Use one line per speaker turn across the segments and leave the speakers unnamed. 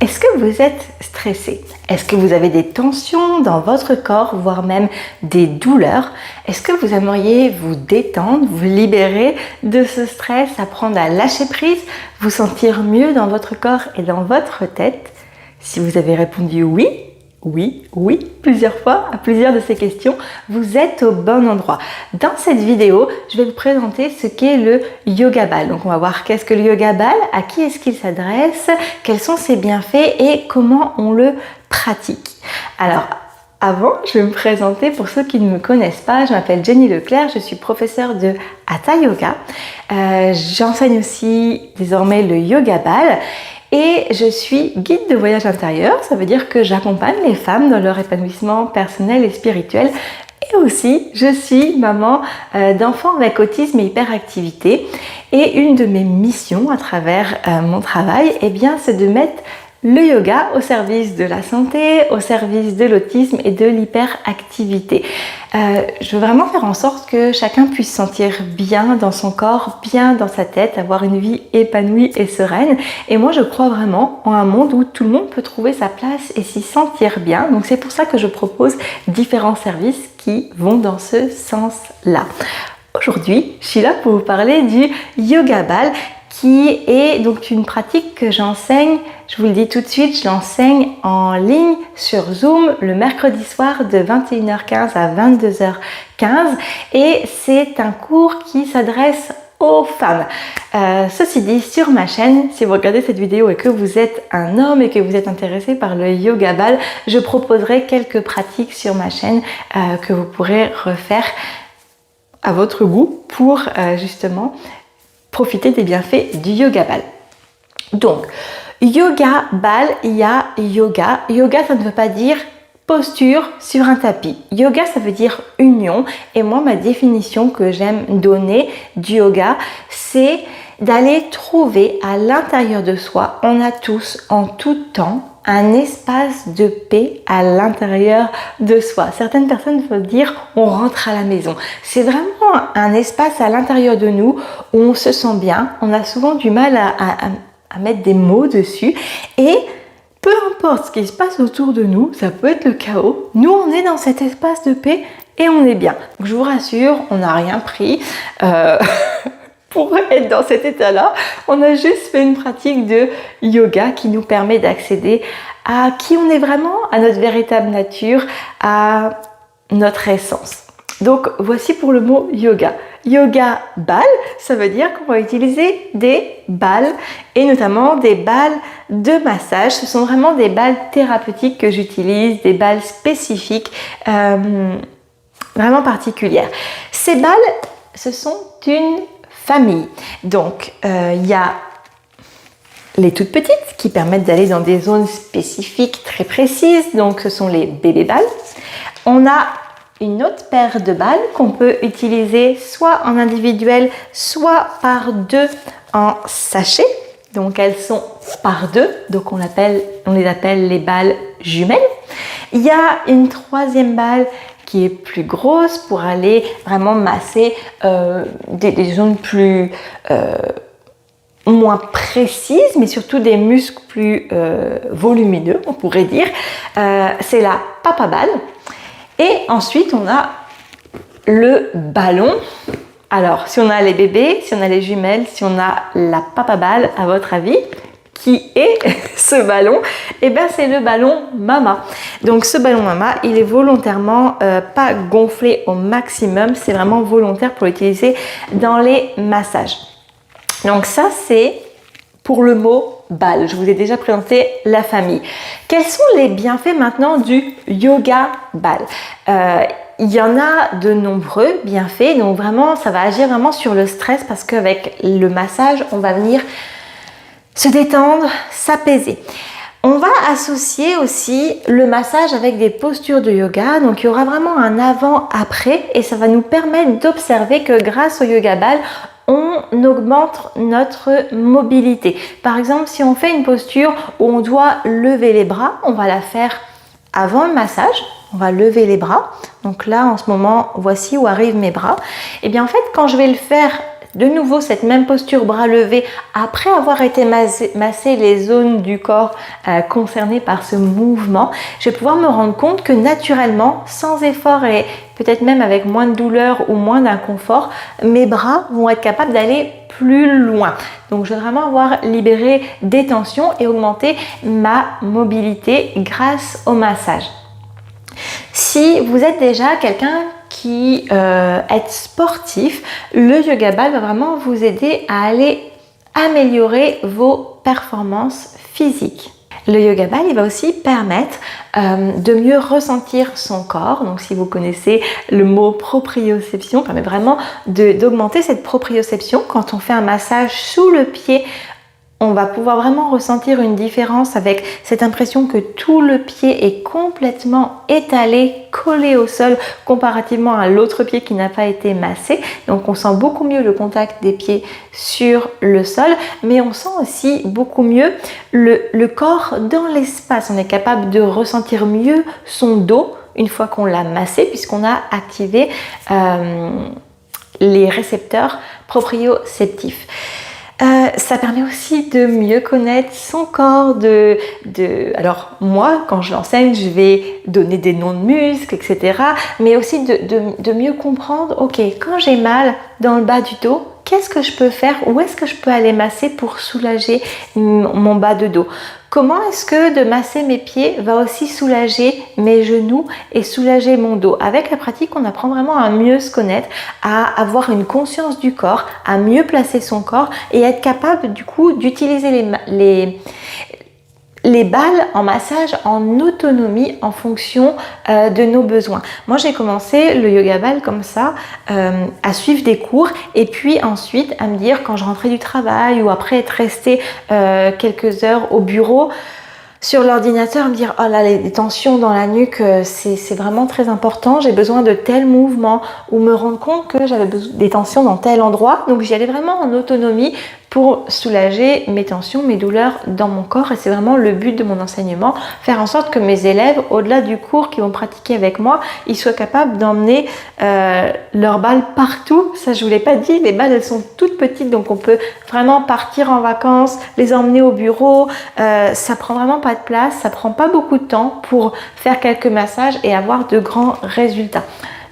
Est-ce que vous êtes stressé? Est-ce que vous avez des tensions dans votre corps, voire même des douleurs? Est-ce que vous aimeriez vous détendre, vous libérer de ce stress, apprendre à lâcher prise, vous sentir mieux dans votre corps et dans votre tête? Si vous avez répondu oui, plusieurs fois à plusieurs de ces questions, vous êtes au bon endroit. Dans cette vidéo, je vais vous présenter ce qu'est le Yoga Ball. Donc on va voir qu'est-ce que le Yoga Ball, à qui est-ce qu'il s'adresse, quels sont ses bienfaits et comment on le pratique. Alors, avant, je vais me présenter pour ceux qui ne me connaissent pas. Je m'appelle Jenny Leclerc, je suis professeure de Hatha Yoga. J'enseigne aussi désormais le Yoga Ball. Et je suis guide de voyage intérieur, ça veut dire que j'accompagne les femmes dans leur épanouissement personnel et spirituel. Et aussi, je suis maman d'enfants avec autisme et hyperactivité. Et une de mes missions à travers mon travail, eh bien, c'est de mettre le yoga au service de la santé, au service de l'autisme et de l'hyperactivité. Je veux vraiment faire en sorte que chacun puisse se sentir bien dans son corps, bien dans sa tête, avoir une vie épanouie et sereine. Et moi, je crois vraiment en un monde où tout le monde peut trouver sa place et s'y sentir bien. Donc c'est pour ça que je propose différents services qui vont dans ce sens-là. Aujourd'hui, je suis là pour vous parler du Yoga Ball, qui est donc une pratique que j'enseigne, je vous le dis tout de suite, je l'enseigne en ligne sur Zoom le mercredi soir de 21h15 à 22h15 et c'est un cours qui s'adresse aux femmes. Ceci dit, sur ma chaîne, si vous regardez cette vidéo et que vous êtes un homme et que vous êtes intéressé par le Yoga Ball, je proposerai quelques pratiques sur ma chaîne que vous pourrez refaire à votre goût pour justement profiter des bienfaits du Yoga Ball. Donc, Yoga Ball, il y a yoga. Yoga, ça ne veut pas dire posture sur un tapis. Yoga, ça veut dire union. Et moi, ma définition que j'aime donner du yoga, c'est d'aller trouver à l'intérieur de soi, on a tous, en tout temps, un espace de paix à l'intérieur de soi. Certaines personnes veulent dire on rentre à la maison. C'est vraiment un espace à l'intérieur de nous où on se sent bien. On a souvent du mal à mettre des mots dessus et peu importe ce qui se passe autour de nous, ça peut être le chaos. Nous, on est dans cet espace de paix et on est bien. Donc, je vous rassure, on n'a rien pris. Pour être dans cet état-là, on a juste fait une pratique de yoga qui nous permet d'accéder à qui on est vraiment, à notre véritable nature, à notre essence. Donc voici pour le mot yoga. Yoga Ball, ça veut dire qu'on va utiliser des balles et notamment des balles de massage. Ce sont vraiment des balles thérapeutiques que j'utilise, des balles spécifiques, vraiment particulières. Ces balles, ce sont une famille. Donc, il y a les toutes petites qui permettent d'aller dans des zones spécifiques très précises. Donc, ce sont les bébés balles. On a une autre paire de balles qu'on peut utiliser soit en individuel, soit par deux en sachet. Donc, elles sont par deux. Donc, on les appelle les balles jumelles. Il y a une troisième balle qui est plus grosse pour aller vraiment masser des zones plus moins précises, mais surtout des muscles plus volumineux, on pourrait dire. C'est la Papa Ball. Et ensuite, on a le ballon. Alors, si on a les bébés, si on a les jumelles, si on a la Papa Ball, à votre avis, qui est ce ballon? Eh bien, c'est le ballon Mama. Donc, ce ballon Mama, il est volontairement pas gonflé au maximum. C'est vraiment volontaire pour l'utiliser dans les massages. Donc, ça, c'est pour le mot balle. Je vous ai déjà présenté la famille. Quels sont les bienfaits maintenant du Yoga Ball? Il y en a de nombreux bienfaits. Donc, vraiment, ça va agir vraiment sur le stress parce qu'avec le massage, on va venir se détendre, s'apaiser. On va associer aussi le massage avec des postures de yoga. Donc, il y aura vraiment un avant-après et ça va nous permettre d'observer que grâce au Yoga Ball, on augmente notre mobilité. Par exemple, si on fait une posture où on doit lever les bras, on va la faire avant le massage. On va lever les bras. Donc là, en ce moment, voici où arrivent mes bras. Et bien, en fait, quand je vais le faire de nouveau cette même posture bras levés après avoir été massé les zones du corps concernées par ce mouvement, je vais pouvoir me rendre compte que naturellement, sans effort et peut-être même avec moins de douleur ou moins d'inconfort, mes bras vont être capables d'aller plus loin. Donc je vais vraiment avoir libéré des tensions et augmenté ma mobilité grâce au massage. Si vous êtes déjà quelqu'un qui est sportif, le yoga ball va vraiment vous aider à aller améliorer vos performances physiques. Le yoga ball, il va aussi permettre de mieux ressentir son corps. Donc si vous connaissez le mot proprioception, permet vraiment d'augmenter cette proprioception. Quand on fait un massage sous le pied, on va pouvoir vraiment ressentir une différence avec cette impression que tout le pied est complètement étalé, collé au sol comparativement à l'autre pied qui n'a pas été massé. Donc on sent beaucoup mieux le contact des pieds sur le sol, mais on sent aussi beaucoup mieux le corps dans l'espace. On est capable de ressentir mieux son dos une fois qu'on l'a massé puisqu'on a activé les récepteurs proprioceptifs. Ça permet aussi de mieux connaître son corps. Alors moi, quand je l'enseigne, je vais donner des noms de muscles, etc. Mais aussi de mieux comprendre, ok, quand j'ai mal dans le bas du dos, qu'est-ce que je peux faire? Où est-ce que je peux aller masser pour soulager mon bas de dos? Comment est-ce que de masser mes pieds va aussi soulager mes genoux et soulager mon dos? Avec la pratique, on apprend vraiment à mieux se connaître, à avoir une conscience du corps, à mieux placer son corps et à être capable du coup d'utiliser les balles en massage en autonomie en fonction de nos besoins. Moi j'ai commencé le yoga ball comme ça, à suivre des cours et puis ensuite à me dire quand je rentrais du travail ou après être restée quelques heures au bureau sur l'ordinateur, me dire oh là les tensions dans la nuque c'est vraiment très important, j'ai besoin de tel mouvement ou me rendre compte que j'avais des tensions dans tel endroit, donc j'y allais vraiment en autonomie pour soulager mes tensions, mes douleurs dans mon corps et c'est vraiment le but de mon enseignement, faire en sorte que mes élèves, au-delà du cours qu'ils vont pratiquer avec moi, ils soient capables d'emmener leurs balles partout. Ça je vous l'ai pas dit, les balles elles sont toutes petites donc on peut vraiment partir en vacances, les emmener au bureau, ça prend vraiment pas de place, ça prend pas beaucoup de temps pour faire quelques massages et avoir de grands résultats.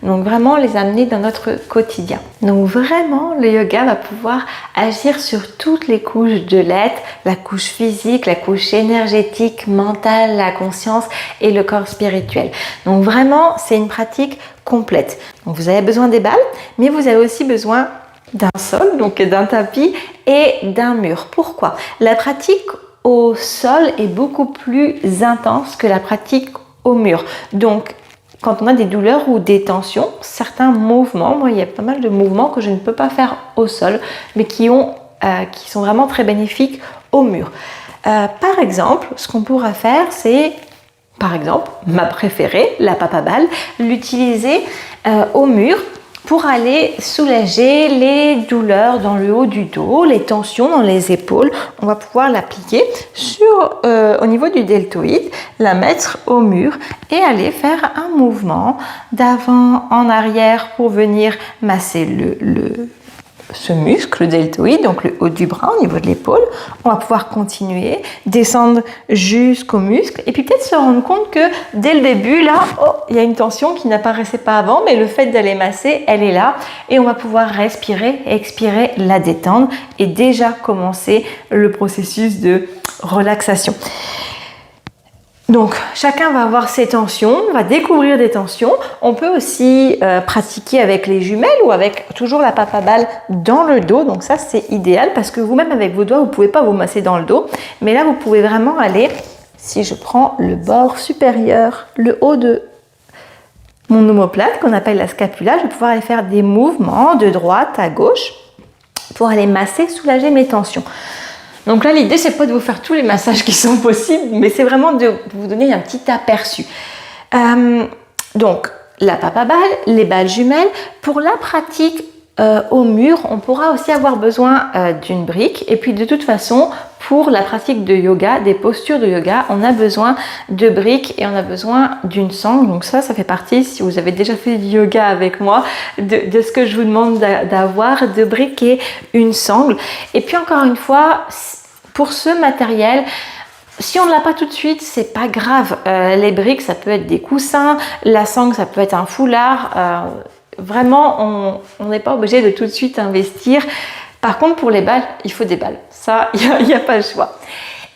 Donc vraiment les amener dans notre quotidien. Donc vraiment le yoga va pouvoir agir sur toutes les couches de l'être, la couche physique, la couche énergétique, mentale, la conscience et le corps spirituel. Donc vraiment c'est une pratique complète. Donc vous avez besoin des balles, mais vous avez aussi besoin d'un sol, donc d'un tapis et d'un mur. Pourquoi? La pratique au sol est beaucoup plus intense que la pratique au mur. Donc quand on a des douleurs ou des tensions, certains mouvements, moi il y a pas mal de mouvements que je ne peux pas faire au sol, mais qui sont vraiment très bénéfiques au mur. Par exemple, ce qu'on pourra faire, c'est, par exemple, ma préférée, la papa ball, l'utiliser au mur pour aller soulager les douleurs dans le haut du dos, les tensions dans les épaules. On va pouvoir l'appliquer au niveau du deltoïde, la mettre au mur et aller faire un mouvement d'avant en arrière pour venir masser ce muscle deltoïde, donc le haut du bras au niveau de l'épaule. On va pouvoir continuer, descendre jusqu'au muscle et puis peut-être se rendre compte que dès le début, là, il y a une tension qui n'apparaissait pas avant, mais le fait d'aller masser, elle est là et on va pouvoir respirer, expirer, la détendre et déjà commencer le processus de relaxation. Donc chacun va avoir ses tensions, va découvrir des tensions. On peut aussi pratiquer avec les jumelles ou avec toujours la papa ball dans le dos. Donc ça c'est idéal parce que vous-même avec vos doigts vous ne pouvez pas vous masser dans le dos. Mais là vous pouvez vraiment aller, si je prends le bord supérieur, le haut de mon omoplate qu'on appelle la scapula, je vais pouvoir aller faire des mouvements de droite à gauche pour aller masser, soulager mes tensions. Donc là, l'idée, c'est pas de vous faire tous les massages qui sont possibles, mais c'est vraiment de vous donner un petit aperçu. Donc, la papa ball, les balles jumelles. Pour la pratique au mur, on pourra aussi avoir besoin d'une brique. Et puis de toute façon, pour la pratique de yoga, des postures de yoga, on a besoin de briques et on a besoin d'une sangle. Donc ça fait partie, si vous avez déjà fait du yoga avec moi, de ce que je vous demande d'avoir, de briques et une sangle. Et puis encore une fois, pour ce matériel, si on ne l'a pas tout de suite, c'est pas grave. Les briques, ça peut être des coussins, la sangle, ça peut être un foulard. Vraiment, on n'est pas obligé de tout de suite investir. Par contre, pour les balles, il faut des balles. Ça, il n'y a pas le choix.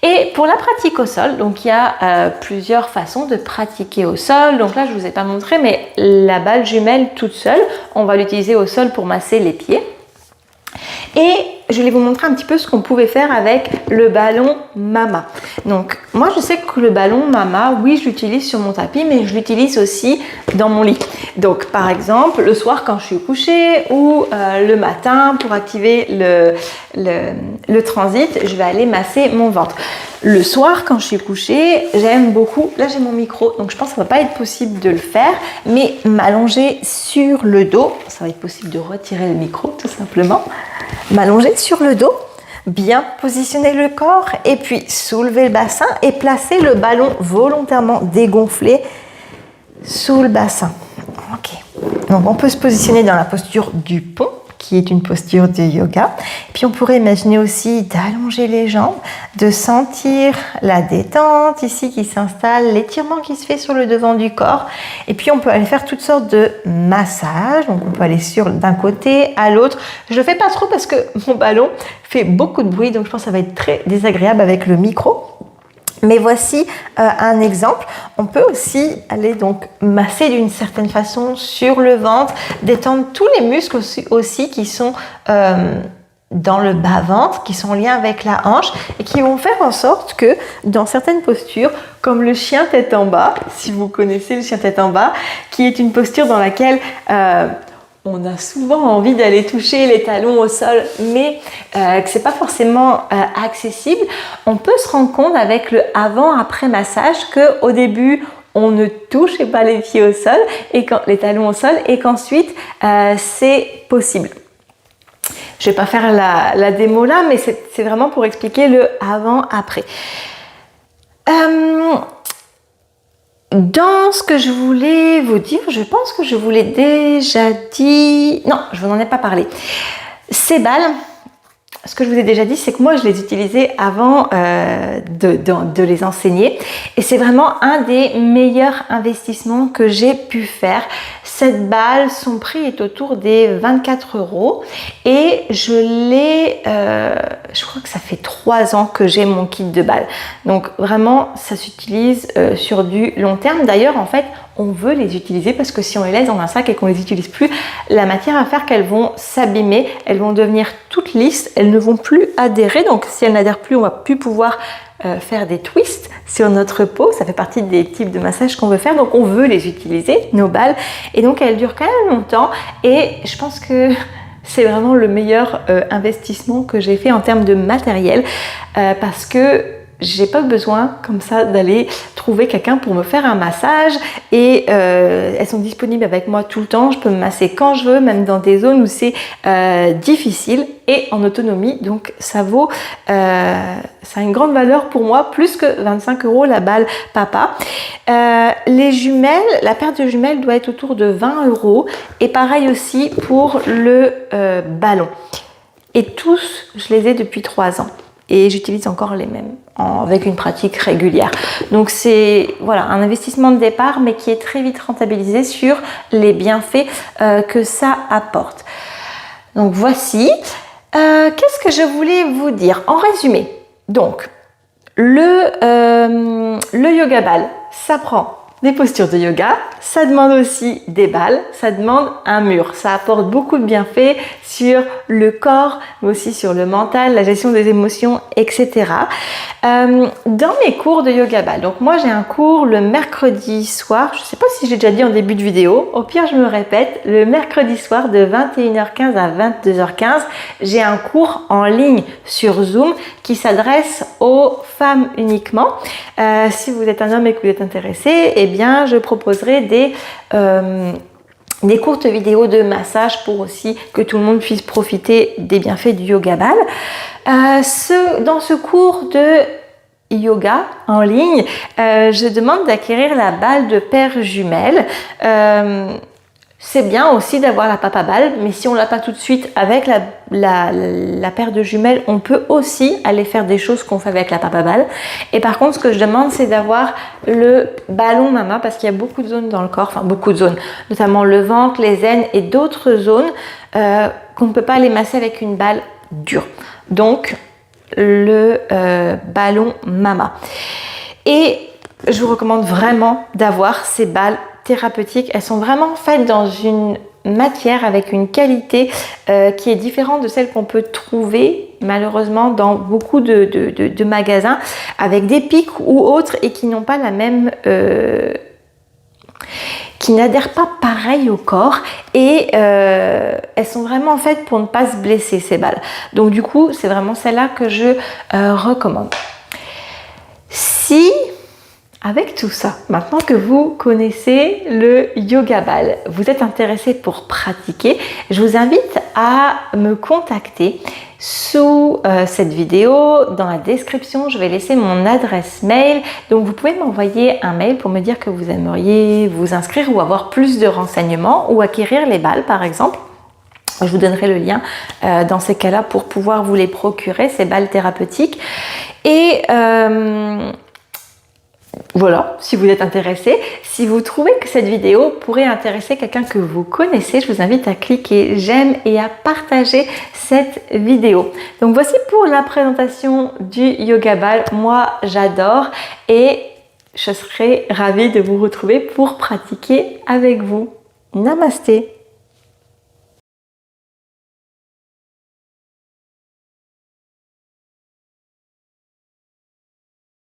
Et pour la pratique au sol, donc il y a plusieurs façons de pratiquer au sol. Donc là, je ne vous ai pas montré, mais la balle jumelle toute seule, on va l'utiliser au sol pour masser les pieds. Et je vais vous montrer un petit peu ce qu'on pouvait faire avec le ballon Mama. Donc moi je sais que le ballon Mama, oui, je l'utilise sur mon tapis, mais je l'utilise aussi dans mon lit. Donc par exemple le soir quand je suis couchée ou le matin pour activer le transit, je vais aller masser mon ventre. Le soir quand je suis couchée, j'aime beaucoup, là j'ai mon micro, donc je pense que ça ne va pas être possible de le faire, mais m'allonger sur le dos, ça va être possible de retirer le micro tout simplement. M'allonger sur le dos, bien positionner le corps et puis soulever le bassin et placer le ballon volontairement dégonflé sous le bassin. Ok. Donc on peut se positionner dans la posture du pont, qui est une posture de yoga. Puis on pourrait imaginer aussi d'allonger les jambes, de sentir la détente ici qui s'installe, l'étirement qui se fait sur le devant du corps. Et puis on peut aller faire toutes sortes de massages. Donc on peut aller d'un côté à l'autre. Je le fais pas trop parce que mon ballon fait beaucoup de bruit, donc je pense que ça va être très désagréable avec le micro. Mais voici un exemple. On peut aussi aller donc masser d'une certaine façon sur le ventre, détendre tous les muscles aussi qui sont dans le bas-ventre, qui sont en lien avec la hanche et qui vont faire en sorte que dans certaines postures, comme le chien tête en bas, si vous connaissez le chien tête en bas, qui est une posture dans laquelle on a souvent envie d'aller toucher les talons au sol, mais que c'est pas forcément accessible. On peut se rendre compte avec le avant-après massage que au début on ne touchait pas les pieds au sol et les talons au sol, et qu'ensuite c'est possible. Je vais pas faire la démo là, mais c'est vraiment pour expliquer le avant-après. Dans ce que je voulais vous dire, je pense que je vous l'ai déjà dit. Non, je vous en ai pas parlé. Ces balles, ce que je vous ai déjà dit, c'est que moi je les utilisais avant de les enseigner, et c'est vraiment un des meilleurs investissements que j'ai pu faire. Cette balle, son prix est autour des 24 € et je crois que ça fait 3 ans que j'ai mon kit de balles. Donc vraiment, ça s'utilise sur du long terme. D'ailleurs, en fait, on veut les utiliser parce que si on les laisse dans un sac et qu'on les utilise plus, la matière va faire qu'elles vont s'abîmer, elles vont devenir toutes lisses, elles ne vont plus adhérer. Donc si elles n'adhèrent plus, on va plus pouvoir faire des twists sur notre peau. Ça fait partie des types de massages qu'on veut faire, donc on veut les utiliser, nos balles, et donc elles durent quand même longtemps, et je pense que c'est vraiment le meilleur investissement que j'ai fait en termes de matériel, parce que j'ai pas besoin comme ça d'aller trouver quelqu'un pour me faire un massage, et elles sont disponibles avec moi tout le temps. Je peux me masser quand je veux, même dans des zones où c'est difficile, et en autonomie. Donc ça vaut, ça a une grande valeur pour moi, plus que 25 € la balle Papa. Les jumelles, la paire de jumelles doit être autour de 20 €, et pareil aussi pour le ballon. Et tous, je les ai depuis 3 ans. Et j'utilise encore les mêmes avec une pratique régulière. Donc c'est voilà, un investissement de départ, mais qui est très vite rentabilisé sur les bienfaits que ça apporte. Donc voici. Qu'est-ce que je voulais vous dire en résumé? Donc le yoga ball, ça prend des postures de yoga, ça demande aussi des balles, ça demande un mur. Ça apporte beaucoup de bienfaits sur le corps, mais aussi sur le mental, la gestion des émotions, etc. Dans mes cours de yoga ball, donc moi j'ai un cours le mercredi soir, je ne sais pas si j'ai déjà dit en début de vidéo, au pire je me répète, le mercredi soir de 21h15 à 22h15, j'ai un cours en ligne sur Zoom qui s'adresse aux femmes uniquement. Si vous êtes un homme et que vous êtes intéressé, eh bien je proposerai des courtes vidéos de massage pour aussi que tout le monde puisse profiter des bienfaits du yoga ball. Dans ce cours de yoga en ligne, je demande d'acquérir la balle de paire jumelle. C'est bien aussi d'avoir la papa balle, mais si on l'a pas tout de suite avec la paire de jumelles, on peut aussi aller faire des choses qu'on fait avec la papa balle. Et par contre, ce que je demande, c'est d'avoir le ballon mama, parce qu'il y a beaucoup de zones dans le corps, enfin beaucoup de zones, notamment le ventre, les aines et d'autres zones qu'on ne peut pas aller masser avec une balle dure. Donc, le ballon mama. Et je vous recommande vraiment d'avoir ces balles thérapeutiques. Elles sont vraiment faites dans une matière avec une qualité qui est différente de celle qu'on peut trouver malheureusement dans beaucoup de magasins avec des pics ou autres et qui n'ont pas la même qui n'adhèrent pas pareil au corps et elles sont vraiment faites pour ne pas se blesser, ces balles. Donc du coup, c'est vraiment celle-là que je recommande. Si, avec tout ça, maintenant que vous connaissez le yoga ball, vous êtes intéressé pour pratiquer, je vous invite à me contacter sous cette vidéo. Dans la description, je vais laisser mon adresse mail. Donc, vous pouvez m'envoyer un mail pour me dire que vous aimeriez vous inscrire ou avoir plus de renseignements ou acquérir les balles, par exemple. Je vous donnerai le lien dans ces cas-là pour pouvoir vous les procurer, ces balles thérapeutiques. Et voilà, si vous êtes intéressé, si vous trouvez que cette vidéo pourrait intéresser quelqu'un que vous connaissez, je vous invite à cliquer j'aime et à partager cette vidéo. Donc voici pour la présentation du yoga ball. Moi, j'adore et je serai ravie de vous retrouver pour pratiquer avec vous. Namasté.